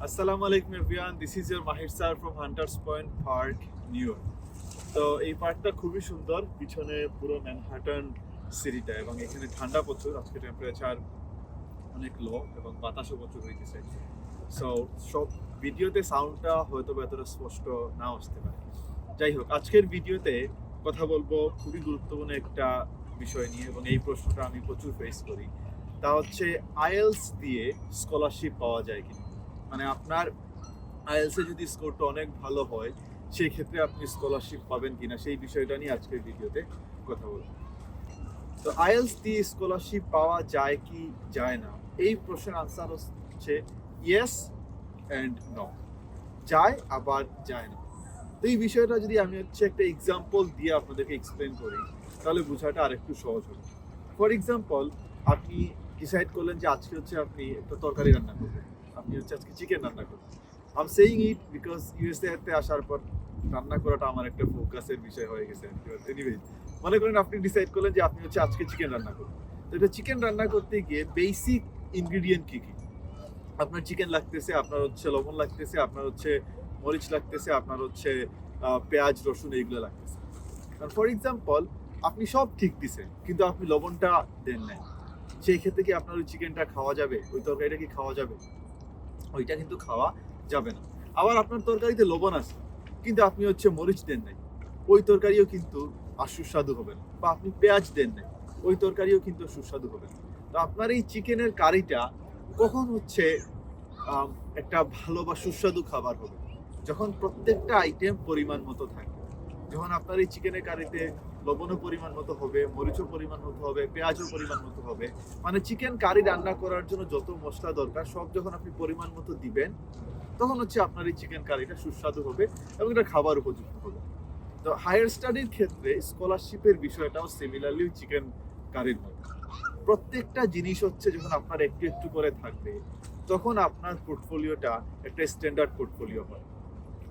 Assalamu alaikum everyone. This is your Mahir sir from Hunters Point Park, New York. তো এই পার্কটা খুবই সুন্দর, পিছনে পুরো ম্যানহাটন সিটিটা, এবং এখানে ঠান্ডা প্রচুর। আজকে টেম্পারেচার অনেক লো এবং বাতাসও প্রচুর হইতেছে। সো সব ভিডিওতে সাউন্ডটা হয়তো এতটা স্পষ্ট নাও আসতে পারে। যাই হোক, আজকের ভিডিওতে কথা বলবো খুবই গুরুত্বপূর্ণ একটা বিষয় নিয়ে, এবং এই প্রশ্নটা আমি প্রচুর ফেস করি। তা হচ্ছে আইএলস দিয়ে স্কলারশিপ পাওয়া যায় কিনা। মানে আপনার আইএলসে যদি স্কোরটা অনেক ভালো হয়, সেই ক্ষেত্রে আপনি স্কলারশিপ পাবেন কিনা, সেই বিষয়টা নিয়ে আজকের ভিডিওতে কথা বলবো। তো আইএলস দিয়ে স্কলারশিপ পাওয়া যায় কি যায় না, এই প্রশ্নের আনসার হচ্ছে ইয়েস অ্যান্ড নো। যায় আবার যায় না। তো এই বিষয়টা যদি আমি একটা এক্সাম্পল দিয়ে আপনাদেরকে এক্সপ্লেন করি, তাহলে বোঝাটা আরেকটু সহজ হবে। ফর এক্সাম্পল, আপনি ডিসাইড করলেন যে আজকে আপনি একটা তরকারি রান্না করবেন, আপনি আজকে চিকেন রান্না করবেন। I am saying it because ইউএসএতে আসার পর রান্না করাটা আমার একটা ফোকাসের বিষয় হয়ে গেছে। এনিওয়েজ, মনে করেন আপনি ডিসাইড করলেন যে আপনি আজকে চিকেন রান্না করবেন। তো এটা চিকেন রান্না করতে গিয়ে বেসিক ইনগ্রিডিয়েন্ট কী কী? আপনার চিকেন লাগতেছে, আপনার লবণ লাগতেছে, আপনার মরিচ লাগতেছে, আপনার পেঁয়াজ রসুন এইগুলো লাগতেছে। ফর এক্সাম্পল, আপনি সব ঠিক দিছেন কিন্তু আপনি লবণটা দেন নাই, সেই ক্ষেত্রে কি আপনার ওই চিকেনটা খাওয়া যাবে? ওই তরকারিটা কি খাওয়া যাবে? ওইটা কিন্তু খাওয়া যাবে না। আবার আপনার তরকারিতে লবণ আছে কিন্তু আপনি মরিচ দেন নাই, ওই তরকারিও কিন্তু আর সুস্বাদু হবে না। বা আপনি পেঁয়াজ দেন নাই, ওই তরকারিও কিন্তু সুস্বাদু হবে না। তো আপনার এই চিকেনের কারিটা কখন একটা ভালো বা সুস্বাদু খাবার হবে? যখন প্রত্যেকটা আইটেম পরিমাণ মতো থাকবে। যখন আপনার এই চিকেনের কারিতে লবণও পরিমাণ মতো হবে, মরিচও পরিমাণ মতো হবে, পেঁয়াজও পরিমাণ মতো হবে, মানে চিকেন কারি রান্না করার জন্য যত মশলা দরকার সব যখন আপনি পরিমাণ মতো দিবেন, তখন আপনার এই চিকেন কারিটা সুস্বাদু হবে এবং এটা খাবার উপযুক্ত হবে। তো হায়ার স্টাডির ক্ষেত্রে স্কলারশিপের বিষয়টাও সিমিলারলি চিকেন কারির মতো। প্রত্যেকটা জিনিস যখন আপনার একটু একটু করে থাকবে, তখন আপনার পোর্টফোলিওটা একটা স্ট্যান্ডার্ড পোর্টফোলিও হয়।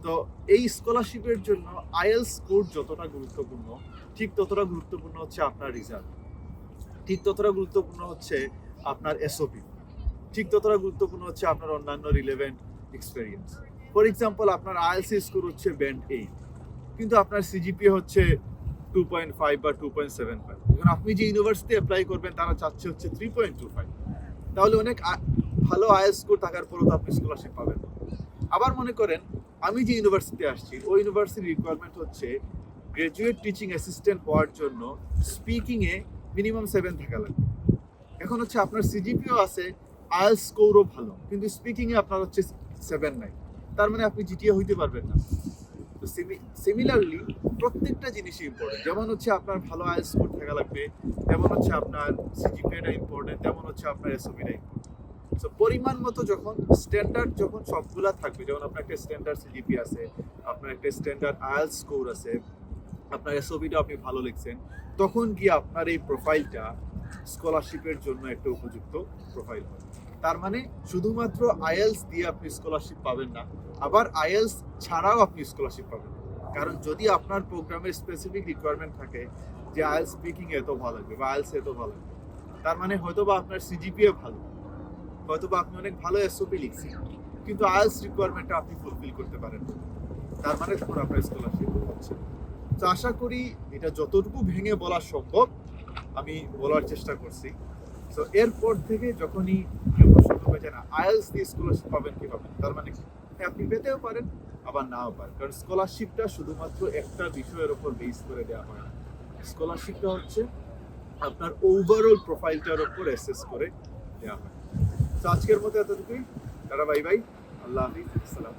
তো এই স্কলারশিপের জন্য আইএলস স্কোর যতটা গুরুত্বপূর্ণ, ঠিক ততটা গুরুত্বপূর্ণ আপনার রেজাল্ট, ঠিক ততটা গুরুত্বপূর্ণ আপনার এসওপি, ঠিক ততটা গুরুত্বপূর্ণ আপনার অন্যান্য রিলেভেন্ট এক্সপেরিয়েন্স। ফর এক্সাম্পল, আপনার আইএলস স্কোর ব্যান্ড 8, কিন্তু আপনার সিজিপিএ 2.5 বা 2.75। এখন আপনি যে ইউনিভার্সিটি অ্যাপ্লাই করবেন তারা চাচ্ছে 3.25। তাহলে অনেক ভালো আইএলস স্কোর থাকার পরও তো আপনি স্কলারশিপ পাবেন। আবার মনে করেন আমি যে ইউনিভার্সিটি আসছি, ওই ইউনিভার্সিটির রিকোয়ারমেন্ট গ্রাজুয়েট টিচিং অ্যাসিস্ট্যান্ট হওয়ার জন্য স্পিকিংয়ে মিনিমাম 7 থাকা লাগবে। এখন আপনার সিজিপিও আছে, আইএলস স্কোরও ভালো, কিন্তু স্পিকিংয়ে আপনার 7 নাই। তার মানে আপনি জিটিএ হইতে পারবেন না। তো সিমিলারলি প্রত্যেকটা জিনিসই ইম্পর্টেন্ট। যেমন আপনার ভালো আইএলস স্কোর থাকা লাগবে, তেমন আপনার সিজিপিএটা ইম্পর্টেন্ট, তেমন আপনার এসওপিটা ইম্পর্টেন্ট। সো পরিমাণ মতো যখন স্ট্যান্ডার্ড সবগুলা থাকবে, যেমন আপনার একটা স্ট্যান্ডার্ড সিজিপি আছে, আপনার একটা স্ট্যান্ডার্ড আইএলস স্কোর আছে, আপনার এসওপিটা আপনি ভালো লিখছেন, তখন কি আপনার এই প্রোফাইলটা স্কলারশিপের জন্য একটা উপযুক্ত প্রোফাইল হয়। তার মানে শুধুমাত্র আইএলস দিয়ে আপনি স্কলারশিপ পাবেন না, আবার আইএলস ছাড়াও আপনি স্কলারশিপ পাবেন। কারণ যদি আপনার প্রোগ্রামের স্পেসিফিক রিকোয়ারমেন্ট থাকে যে আইএলস স্পিকিং এত ভালো লাগবে বা আইএলস এত ভালো লাগবে, তার মানে হয়তো বা আপনার সিজিপিএ ভালো, হয়তো বা আপনি অনেক ভালো এসওপি লিখছেন, কিন্তু আইএলস রিকোয়ারমেন্টটা আপনি ফুলফিল করতে পারেন, তার মানে তখন আপনার স্কলারশিপ হচ্ছে। তো আশা করি এটা যতটুকু ভেঙে বলা সম্ভব আমি বলার চেষ্টা করছি। তো এরপর থেকে যখনই কেউ প্রশ্ন করবে যে না আইএলস দিয়ে স্কলারশিপ পাবেন কি পাবেন, তার মানে আপনি পেতেও পারেন আবার নাও পারেন। কারণ স্কলারশিপটা শুধুমাত্র একটা বিষয়ের উপর বেস করে দেওয়া হয় না। স্কলারশিপটা আপনার ওভারঅল প্রোফাইলটার উপর অ্যাসেস করে দেওয়া হয়। তো আজকের মতো এতটুকুই। টাটা, বাই বাই, আল্লাহ হাফিজ, আসসালাম।